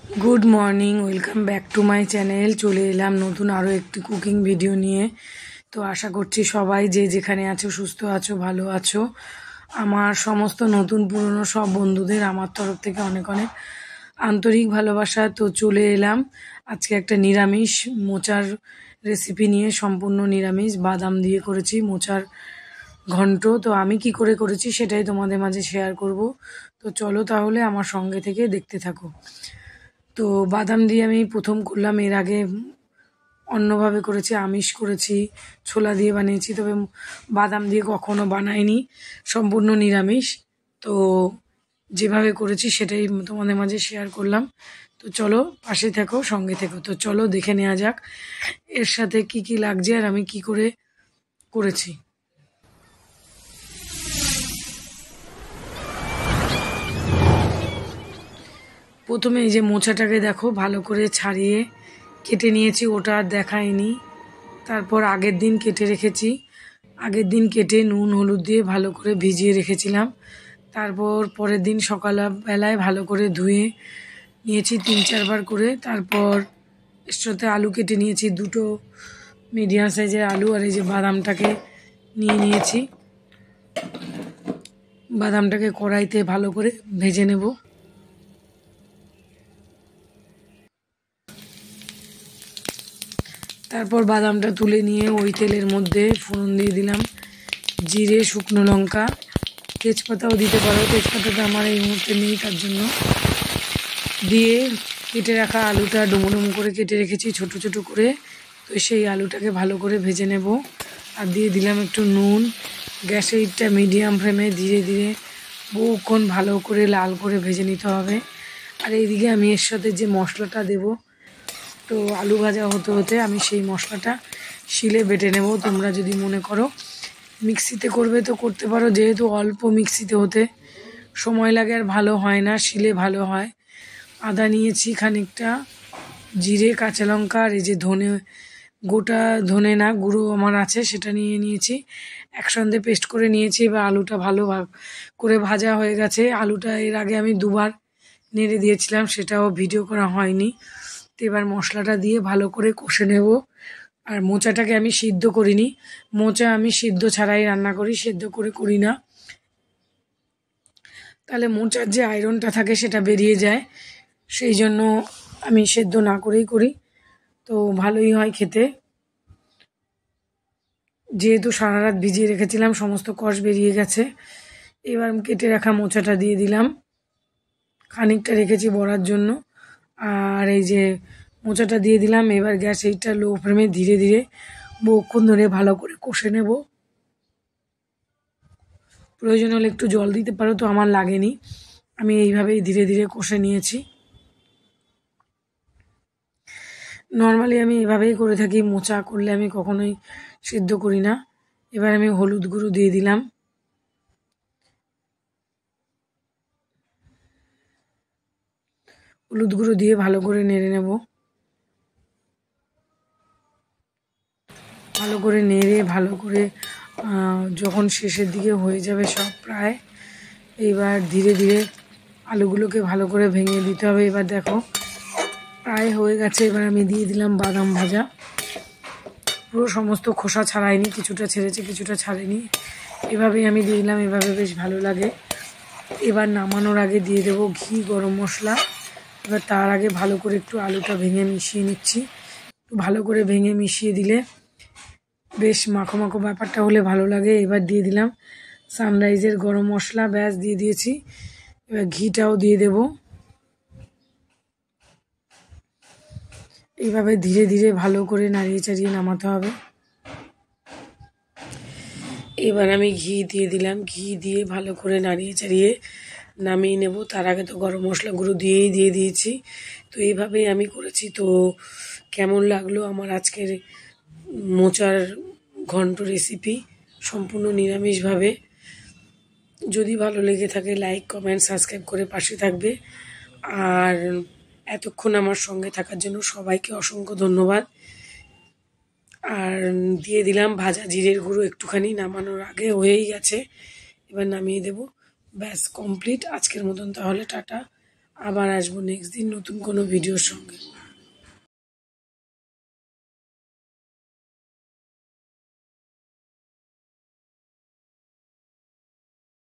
Good morning welcome back to my channel. चले एलाम नतून आरो एकटी कुकिंग भिडियो निये। तो आशा करछि सबाई जे जेखाने आछो सुस्थ आछो भालो आछो। आमार समस्त नतून पुरानो सब बंधुदेर आमार तरफ थेके अनेक अनेक आंतरिक भालोबासा। तो चले एलाम आजके एकटा निरामिष मोचार रेसिपि निये, सम्पूर्ण निरामिष बादाम दिये करेछि मोचार घंट। तो आमी कि करे करेछि सेटाई तोमादेर माझे शेयार करब। तो चलो ताहले आमार संगे थेके देखते थाको। तो बादाम दिए आमी प्रथम करलाम, एर आगे अन्यभावे करेছি, आमिष करेছি, ছোলা দিয়ে বানিয়েছি, তবে বাদাম দিয়ে কখনো বানাইনি, সম্পূর্ণ নিরামিষ। তো যেভাবে করেছি সেটাই তোমাদের মাঝে শেয়ার করলাম। তো চলো পাশে থেকো, সঙ্গে থেকো। তো চলো দেখে নেওয়া যাক এর সাথে কি কি লাগছে আর আমি কি করে করেছি। প্রথমে এই যে মোচাটাকে দেখো ভালো করে ছাড়িয়ে কেটে নিয়েছি, ওটা আর দেখাইনি। তারপর আগের দিন কেটে রেখেছি, আগের দিন কেটে নুন হলুদ দিয়ে ভালো করে ভিজিয়ে রেখেছিলাম। তারপর পরের দিন সকালবেলায় ভালো করে ধুয়ে নিয়েছি ৩-৪ বার করে। তারপর এর সাথে আলু কেটে নিয়েছি, দুটো মিডিয়াম সাইজের আলু। আর এই যে বাদামটাকে নিয়ে নিয়েছি, বাদামটাকে কড়াইতে ভালো করে ভেজে নেব। তারপর বাদামটা তুলে নিয়ে ওই তেলের মধ্যে ফোড়ন দিয়ে দিলাম জিরে, শুকনো লঙ্কা, তেজপাতাও দিতে পারো, তেজপাতাটা আমার এই মুহূর্তে নেই তার জন্য। দিয়ে কেটে রাখা আলুটা ডুমো ডুমো করে কেটে রেখেছি ছোট ছোট করে। তো সেই আলুটাকে ভালো করে ভেজে নেব। আর দিয়ে দিলাম একটু নুন। গ্যাসের হিটটা মিডিয়াম ফ্লেমে ধীরে ধীরে বহুক্ষণ ভালো করে লাল করে ভেজে নিতে হবে। আর এইদিকে আমি এর সাথে যে মশলাটা দেব, তো আলু ভাজা হতে হতে আমি সেই মশলাটা শিলে বেটে নেব। তোমরা যদি মনে করো মিক্সিতে করবে তো করতে পারো, যেহেতু অল্প মিক্সিতে হতে সময় লাগে আর ভালো হয় না, শিলে ভালো হয়। আদা নিয়েছি খানিকটা, জিরে, কাঁচা লঙ্কা, আর এই যে ধনে, গোটা ধনে না গুঁড়ো আমার আছে সেটা নিয়ে নিয়েছি, একসঙ্গে পেস্ট করে নিয়েছি। এবার আলুটা ভালো করে ভাজা হয়ে গেছে। আলুটা এর আগে আমি দুবার নেড়ে দিয়েছিলাম, সেটাও ভিডিও করা হয়নি। তো এবার মশলাটা দিয়ে ভালো করে কষে নেব। আর মোচাটাকে আমি সিদ্ধ করিনি, মোচা আমি সিদ্ধ ছাড়াই রান্না করি, সিদ্ধ করে করি না, তাহলে মোচার যে আয়রনটা থাকে সেটা বেরিয়ে যায়, সেই জন্য আমি সেদ্ধ না করেই করি। তো ভালোই হয় খেতে। যেহেতু সারা রাত ভিজিয়ে রেখেছিলাম সমস্ত কষ বেরিয়ে গেছে। এবার কেটে রাখা মোচাটা দিয়ে দিলাম, খানিকটা রেখেছি বড়ার জন্য। আর এই যে মোচাটা দিয়ে দিলাম। এবার গ্যাস এইটা লো ফ্লেমে ধীরে ধীরে বহুক্ষণ ধরে ভালো করে কষে নেব। প্রয়োজন হলে একটু জল দিতে পারো, তো আমার লাগেনি, আমি এইভাবেই ধীরে ধীরে কষে নিয়েছি। নর্মালি আমি এভাবেই করে থাকি, মোচা করলে আমি কখনোই সিদ্ধ করি না। এবার আমি হলুদ গুঁড়ো দিয়ে দিলাম, হলুদ গুঁড়ো দিয়ে ভালো করে নেড়ে নেব। ভালো করে নেড়ে ভালো করে যখন শেষের দিকে হয়ে যাবে সব প্রায়, এইবার ধীরে ধীরে আলুগুলোকে ভালো করে ভেঙে দিতে হবে। এবার দেখো প্রায় হয়ে গেছে। এবার আমি দিয়ে দিলাম বাদাম ভাজা, পুরো সমস্ত খোসা ছাড়াইনি, কিছুটা ছেড়েছে কিছুটা ছাড়েনি, এভাবেই আমি দিয়ে দিলাম, এভাবে বেশ ভালো লাগে। এবার নামানোর আগে দিয়ে দেবো ঘি, গরম মশলা। এবার তার আগে ভালো করে একটু আলুটা ভেঙে মিশিয়ে নিচ্ছি। ভালো করে ভেঙে মিশিয়ে দিলে বেশ মাখো মাখো ব্যাপারটা হলে ভালো লাগে। এবার দিয়ে দিলাম সানরাইজের গরম মশলা, ব্যাস দিয়ে দিয়েছি। এবার ঘিটাও দিয়ে দেব। এইভাবে ধীরে ধীরে ভালো করে নাড়িয়ে চাড়িয়ে নামাতে হবে। এবার আমি ঘি দিয়ে দিলাম, ঘি দিয়ে ভালো করে নাড়িয়ে চাড়িয়ে নামিয়ে নেব। তার আগে তো গরম মশলা গুঁড়ো দিয়ে দিয়েছি। তো এইভাবেই আমি করেছি। তো কেমন লাগলো আমার আজকের মোচার ঘন্ট রেসিপি, সম্পূর্ণ নিরামিষভাবে। যদি ভালো লেগে থাকে লাইক, কমেন্ট, সাবস্ক্রাইব করে পাশে থাকবে। আর এতক্ষণ আমার সঙ্গে থাকার জন্য সবাইকে অসংখ্য ধন্যবাদ। আর দিয়ে দিলাম ভাজা জিরের গুঁড়ো একটুখানি, নামানোর আগে হয়েই গেছে। এবার নামিয়ে দেব, ব্যাস কমপ্লিট আজকের মতন। তাহলে টাটা, আবার আসবো নেক্সট দিন নতুন কোনো ভিডিওর সঙ্গে।